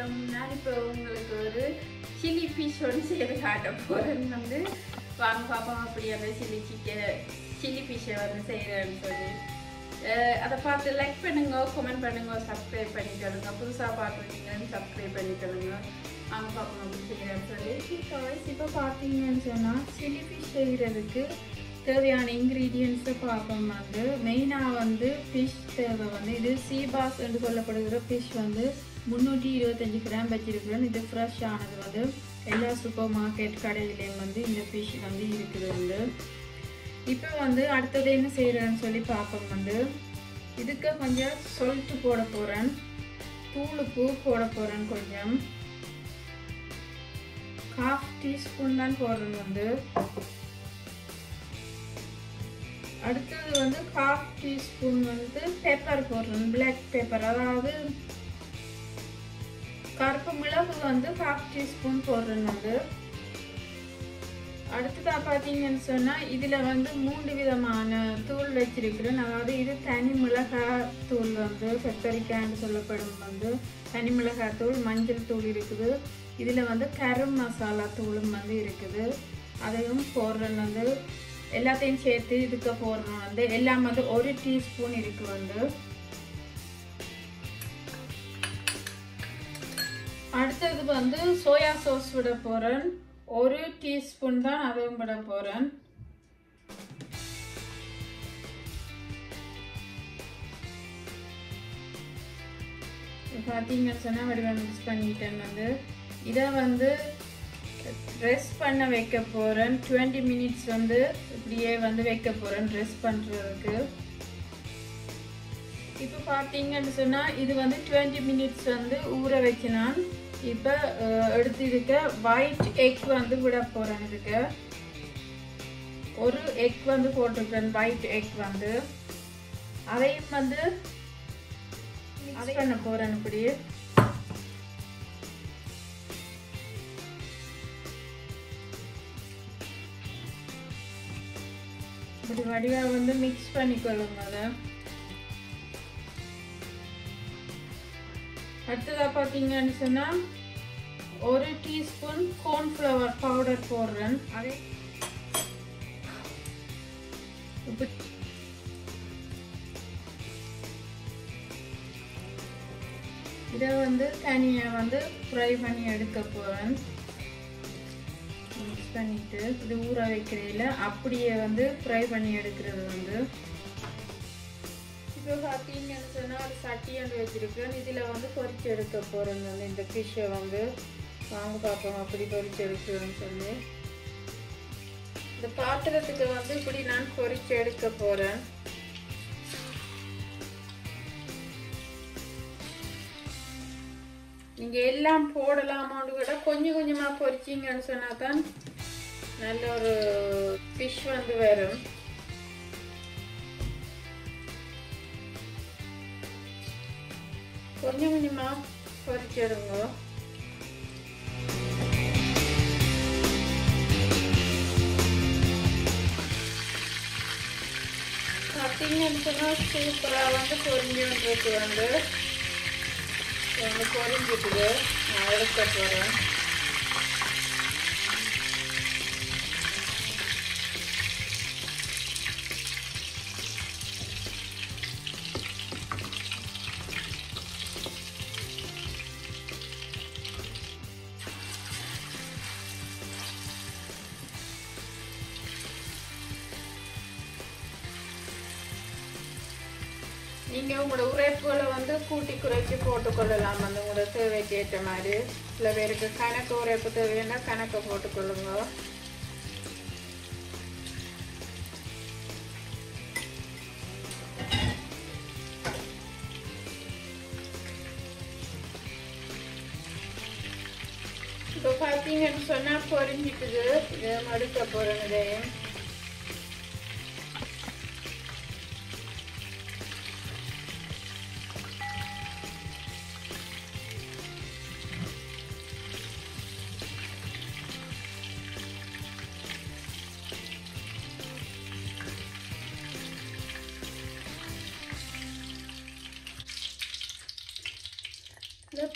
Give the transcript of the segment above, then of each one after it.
வணக்கம். நான் இப்போ உங்களுக்கு ஒரு சில்லி ஃபிஷ் ஒன்று செய்து காட்ட போகிறேன்னு வந்து வாங்க பார்ப்போம். அப்படி அந்த சில்லி ஃபிஷ்ஷை வந்து செய்கிறேன்னு சொல்லி அதை பார்த்து லைக் பண்ணுங்க, கமெண்ட் பண்ணுங்க, சப்ஸ்கிரைப் பண்ணிக்கொள்ளுங்க. புதுசாக பார்க்குறீங்கன்னு சப்ஸ்கிரைப் பண்ணிக்கொள்ளுங்க. வாங்க பார்ப்போம் அப்படி செய்கிறேன்னு சொல்லி. இப்போ பார்த்தீங்கன்னு சொன்னால் சில்லி ஃபிஷ் செய்கிறதுக்கு தேவையான இன்க்ரீடியன்ஸை பார்ப்போம். வந்து மெயினாக வந்து ஃபிஷ் தேவை. வந்து இது சீபாஸ் என்று சொல்லப்படுகிற ஃபிஷ் வந்து 325 கிராம் வச்சிருக்கிறேன். இது ஃப்ரெஷ் ஆனது. வந்து எல்லா சூப்பர் மார்க்கெட் கடையிலையும் வந்து இந்த ஃபிஷ் வந்து இருக்குது. வந்து இப்போ வந்து அடுத்தது என்ன செய்கிறேன்னு சொல்லி பார்ப்போம். வந்து இதுக்கு கொஞ்சம் சொல்லிட்டு போட போகிறேன், தூளுப்பு போட போகிறேன். கொஞ்சம் 1/2 டீஸ்பூன் தான் போடுறேன். வந்து அடுத்தது வந்து 1/2 டீஸ்பூன் வந்து பெப்பர் போடுறேன், பிளாக் பெப்பர், அதாவது கருப்பு மிளகு வந்து 1/2 டீஸ்பூன் போடுறேன். வந்து அடுத்ததாக பார்த்தீங்கன்னு சொன்னால் இதில் வந்து 3 விதமான தூள் வச்சிருக்கிறேன். அதாவது இது தனி மிளகாய் தூள், வந்து பெப்பரிக்கான்னு சொல்லப்படும். வந்து தனி மிளகாய் தூள், மஞ்சள் தூள் இருக்குது. இதில் வந்து கரம் மசாலா தூளும் வந்து இருக்குது. அதையும் போடுறேன். வந்து எல்லாத்தையும் சேர்த்து இதுக்கு போடுறோம். வந்து எல்லாம் வந்து 1 டீஸ்பூன் இருக்கு. வந்து அடுத்தது வந்து சோயா சாஸ் விட போறேன். 1 டீஸ்பூன் தான், அதையும் விட போறேன். பார்த்தீங்கன்னு சொன்னா வடிவம் மிக்ஸ் பண்ணிட்டேன். வந்து இதை வந்து ரெஸ்ட் பண்ண வைக்க போகிறேன். 20 மினிட்ஸ் வந்து இப்படியே வந்து வைக்க போகிறேன் ரெஸ்ட் பண்ணுறதுக்கு. இப்போ பார்த்தீங்கன்னு சொன்னால் இது வந்து 20 மினிட்ஸ் வந்து ஊற வச்சு நான் இப்போ எடுத்து இருக்க ஒயிட் எக் வந்து விட போகிறேன். இதுக்கு 1 எக் வந்து போட்டிருக்கேன், ஒயிட் எக் வந்து. அதையும் வந்து மிக்ஸ் பண்ண போகிறேன். இப்படி இப்படி வடிவாக வந்து மிக்ஸ் பண்ணிக்கொள்ளுங்க. அதை அடுத்ததாக பார்த்தீங்கன்னு சொன்னால் 1 டீஸ்பூன் கார்ன்ஃப்ளவர் பவுடர் போடுறேன். அதை இதை வந்து தனியாக வந்து ஃப்ரை பண்ணி எடுக்க போகிறேன். மிக்ஸ் பண்ணிட்டு இது ஊற வைக்கிறதுல அப்படியே வந்து ஃப்ரை பண்ணி எடுக்கிறது. வந்து இப்போ பார்த்தீங்கன்னு சொன்னால் ஒரு சட்டியாண்டு வச்சிருக்கேன். இதில் வந்து பொரிச்சு எடுக்க போகிறேன். வந்து இந்த ஃபிஷ்ஷை வந்து வாங்க பார்ப்போம் அப்படி பொரிச்சு எடுக்கிறேன்னு சொல்லி. இந்த பாத்திரத்துக்கு வந்து இப்படி நான் பொரிச்சு எடுக்க போகிறேன். நீங்கள் எல்லாம் போடலாமான்னு கூட கொஞ்சம் கொஞ்சமாக பொரிச்சிங்கன்னு சொன்னால் தான் நல்ல ஒரு ஃபிஷ் வந்து வரும். கொஞ்சம் கொஞ்சமாக பொரிச்சிடுங்க. பார்த்தீங்கன்னு சொன்னால் சூப்பராக வந்து பொரிஞ்சுன்றது. வந்து பொரிஞ்சிட்டுது. நான் எடுக்க போகிறேன். நீங்கள் உங்களோட உரைப்புகளை வந்து கூட்டி குறைச்சி போட்டுக்கொள்ளலாம். வந்து உங்களோட தேவைக்கு ஏற்ற மாதிரி. சில பேருக்கு கணக்கு உரைப்பு தேவைன்னா கணக்கை போட்டுக்கொள்ளுங்க. இப்போ பார்த்தீங்கன்னு சொன்னால் பொரிஞ்சிக்குது. இதை மடுக்க போகிறேன். இதையும்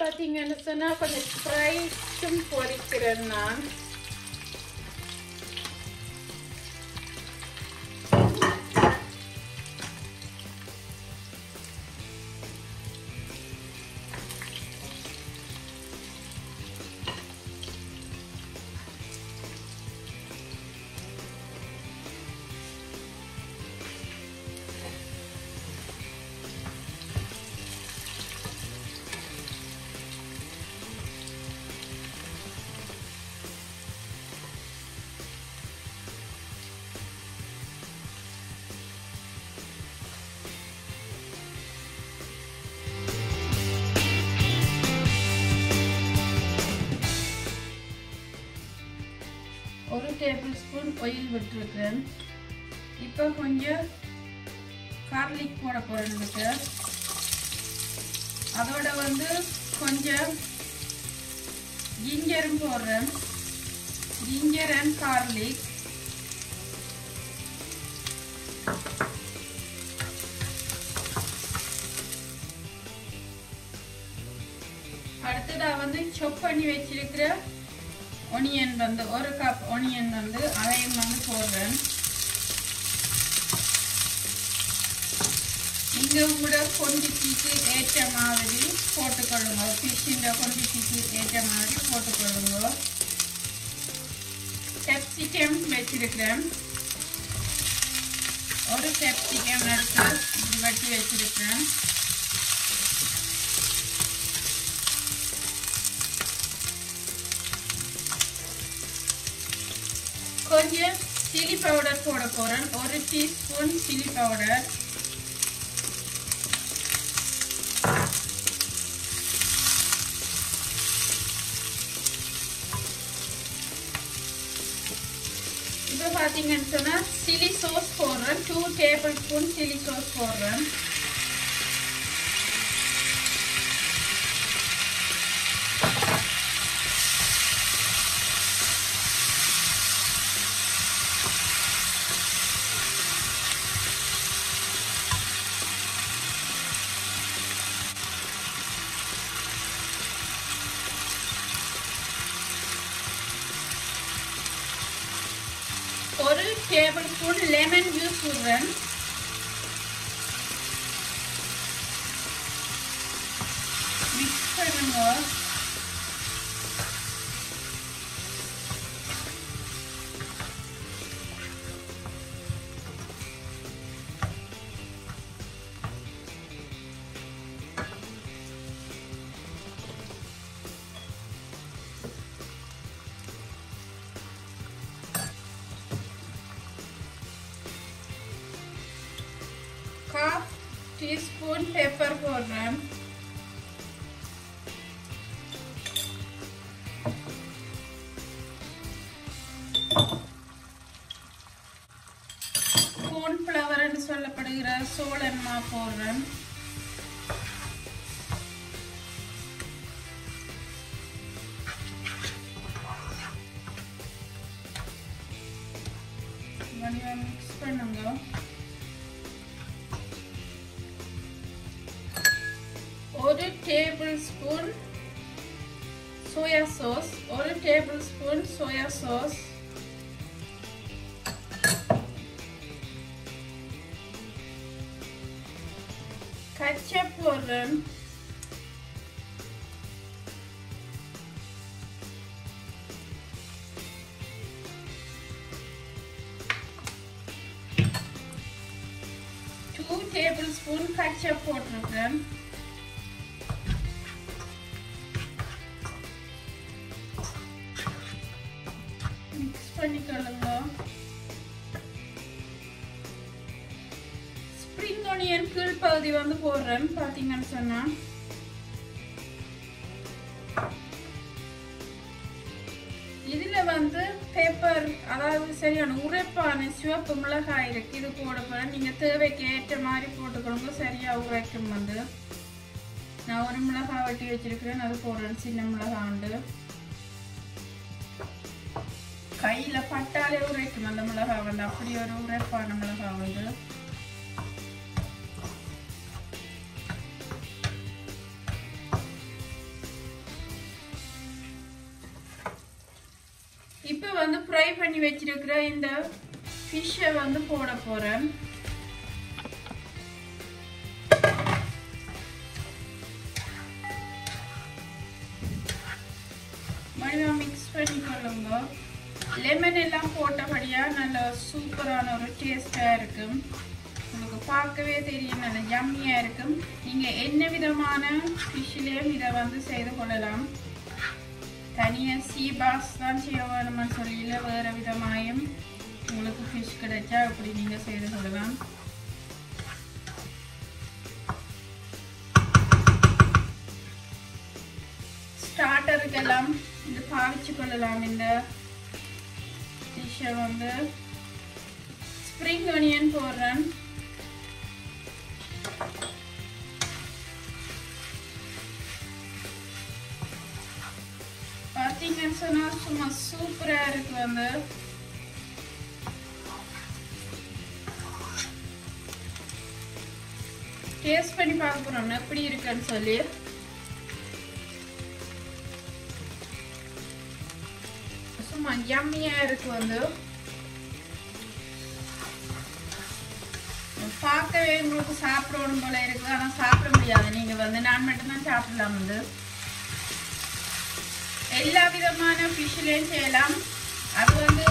பார்த்தீங்கன்னு சொன்னால் கொஞ்சம் ஃப்ரைஸும் பொரிக்கிறேன் நான். ஒரு டேபிள்ஸ்பூன் ஆயில் விட்டுருக்கேன். இப்போ கொஞ்சம் கார்லிக் போட போகிறேன். அதோட வந்து கொஞ்சம் ஜிஞ்சரும் போடுறேன். Ginger and garlic. அடுத்ததாக வந்து சாப் பண்ணி வச்சிருக்கிற ஒனியன் வந்து 1 கப் ஒனியன் வந்து அதையும் வந்து போடுறேன். நீங்க உங்களோட குவான்டிட்டிக்கு ஏற்ற மாதிரி போட்டுக்கொள்ளுங்க. ஃபிஷ்ஷின் குவான்டிட்டிக்கு ஏற்ற மாதிரி போட்டுக்கொள்ளுங்க. கேப்சிகம் வச்சிருக்கிறேன். ஒரு கேப்சிகம் எடுத்து வெட்டி வச்சிருக்கிறேன். கொஞ்சம் சில்லி பவுடர் போட போறேன். 1 டீஸ்பூன் சில்லி பவுடர். இப்போ பாத்தீங்கன்னு சொன்னா சில்லி சாஸ் போடுறேன். 2 டேபிள்ஸ்பூன் சில்லி சாஸ் போடுறேன். ஒரு டேபிள்ஸ்பூன் லெமன் ஜூஸ் விடுறேன். மிக்ஸ் பண்ணுங்க. हाफ टीस्पून पेपर போடுறேன். கார்ன்ஃப்ளவர் என்று சொல்லப்படுகிற சோளன் மா போடுறேன். நல்லா மிக்ஸ் பண்ணுங்க. ஒரு டேபிள்ஸ்பூன் சோயா சாஸ். ஒரு டேபிள்ஸ்பூன் சோயா சாஸ். ketchup போடுறேன். டூ டேபிள்ஸ்பூன் ketchup போட்டிருக்கேன். மிக்ஸ் பண்ணிக்கொள்ளுங்க. ஸ்ப்ரிங் ஆனியன் கீழ் பகுதி வந்து போடுறேன். பாத்தீங்கன்னு சொன்னா இதுல வந்து பெப்பர், அதாவது சரியான உரைப்பான சிவப்பு மிளகாய் இருக்கு. இது போட போறேன். நீங்க தேவைக்கு ஏற்ற மாதிரி போட்டுக்கொள்ளுங்க. சரியா உரைக்கும். வந்து நான் ஒரு மிளகாய் வெட்டி வச்சிருக்கிறேன். அது போடுறேன். சின்ன மிளகாய் உண்டு. கையில பட்டாலே உரைக்கும் அந்த மிளகாய் வந்து. அப்படி ஒரு உரைப்பான மிளகாய் வந்து. ஃப்ரை பண்ணி வச்சிருக்கிற இந்த ஃபிஷ்ஷை வந்து போட போறேன். மறுபடியும் மிக்ஸ் பண்ணிக்கொள்ளுங்க. லெமன் எல்லாம் போட்டபடியா நல்ல சூப்பரான ஒரு டேஸ்டா இருக்கும். உங்களுக்கு பார்க்கவே தெரியும், நல்ல யம்மியா இருக்கும். நீங்க என்ன விதமான ஃபிஷ்லேயும் இதை வந்து செய்து கொள்ளலாம். தனியாக சீபாஸ் தான் செய்ய வேணும்னு சொல்லல, வேறு விதமாயும் உங்களுக்கு ஃபிஷ் கிடைச்சா அப்படி நீங்கள் செய்து கொள்ளலாம். ஸ்டார்டருக்கெல்லாம் இது பாவிச்சு கொள்ளலாம். இந்த டிஷ்ஷை வந்து ஸ்ப்ரிங் ஆனியன் போடுறேன். பார்த்தீங்கன்னு சொன்னால் சும்மா சூப்பராக இருக்கு. வந்து டேஸ்ட் பண்ணி பார்க்க போறோம் எப்படி இருக்குன்னு சொல்லி. சும்மா யம்மியா இருக்கு. வந்து பார்க்கவே உங்களுக்கு சாப்பிடணும் போல இருக்கு, ஆனால் சாப்பிட முடியாது. நீங்க வந்து நான் மட்டும்தான் சாப்பிடலாம். வந்து எல்லா விதமான ஃபிஷ்லேயும் செய்யலாம். அது வந்து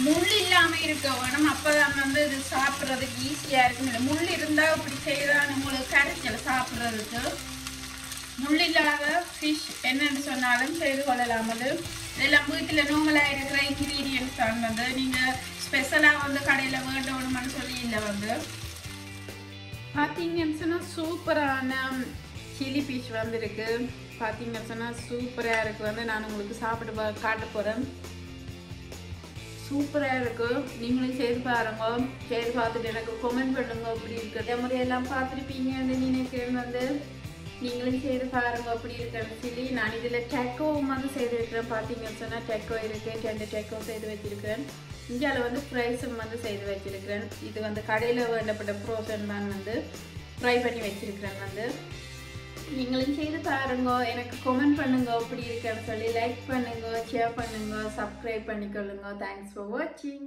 முள் இல்லாமல் இருக்க வேணும், அப்போதான் வந்து இது சாப்பிட்றதுக்கு ஈஸியாக இருக்கும். முள் இருந்தால் இப்படி செய்யலாம், உங்களுக்கு கரைச்சல் சாப்பிட்றதுக்கு. முள் இல்லாத ஃபிஷ் என்னன்னு சொன்னாலும் செய்து கொள்ளலாம். அது இதெல்லாம் வீட்டில் நார்மலாக இருக்கிற இன்க்ரீடியன்ஸ் தான். வந்து நீங்கள் ஸ்பெஷலாக வந்து கடையில் வேண்டணும்னு சொல்லி இல்லை. வந்து பார்த்தீங்கன்னு சொன்னால் சூப்பரான சில்லி ஃபிஷ் வந்துருக்கு. பார்த்தீங்கன்னு சொன்னால் சூப்பராக இருக்குது. வந்து நான் உங்களுக்கு சாப்பிட்டு காட்ட போகிறேன். சூப்பராக இருக்குது. நீங்களும் செய்து பாருங்க. செய்து பார்த்துட்டு எனக்கு கமெண்ட் பண்ணுங்க அப்படி இருக்குது. முறையெல்லாம் பார்த்துருப்பீங்கன்னு நினைக்கிறேன். வந்து நீங்களும் செய்து பாருங்க அப்படி இருக்குன்னு சொல்லி. நான் இதில் டெக்கோவும் வந்து செய்து வைக்கிறேன். பார்த்தீங்கன்னு சொன்னால் டெக்கோ இருக்குது, 2 டெக்கோ செய்து வச்சிருக்கிறேன். இந்தியாவில் வந்து ஃப்ரைஸும் வந்து செய்து வச்சிருக்கிறேன். இது வந்து கடையில் வேண்டப்பட்ட ப்ரோசன் தான் வந்து ஃப்ரை பண்ணி வச்சிருக்கிறேன். வந்து நீங்களும் செய்து பாருங்க, எனக்கு கமெண்ட் பண்ணுங்க அப்படி இருக்குன்னு சொல்லி. லைக் பண்ணுங்க, ஷேர் பண்ணுங்க, சப்ஸ்கிரைப் பண்ணிக்கொள்ளுங்க. தேங்க்ஸ் ஃபார் வாட்சிங்.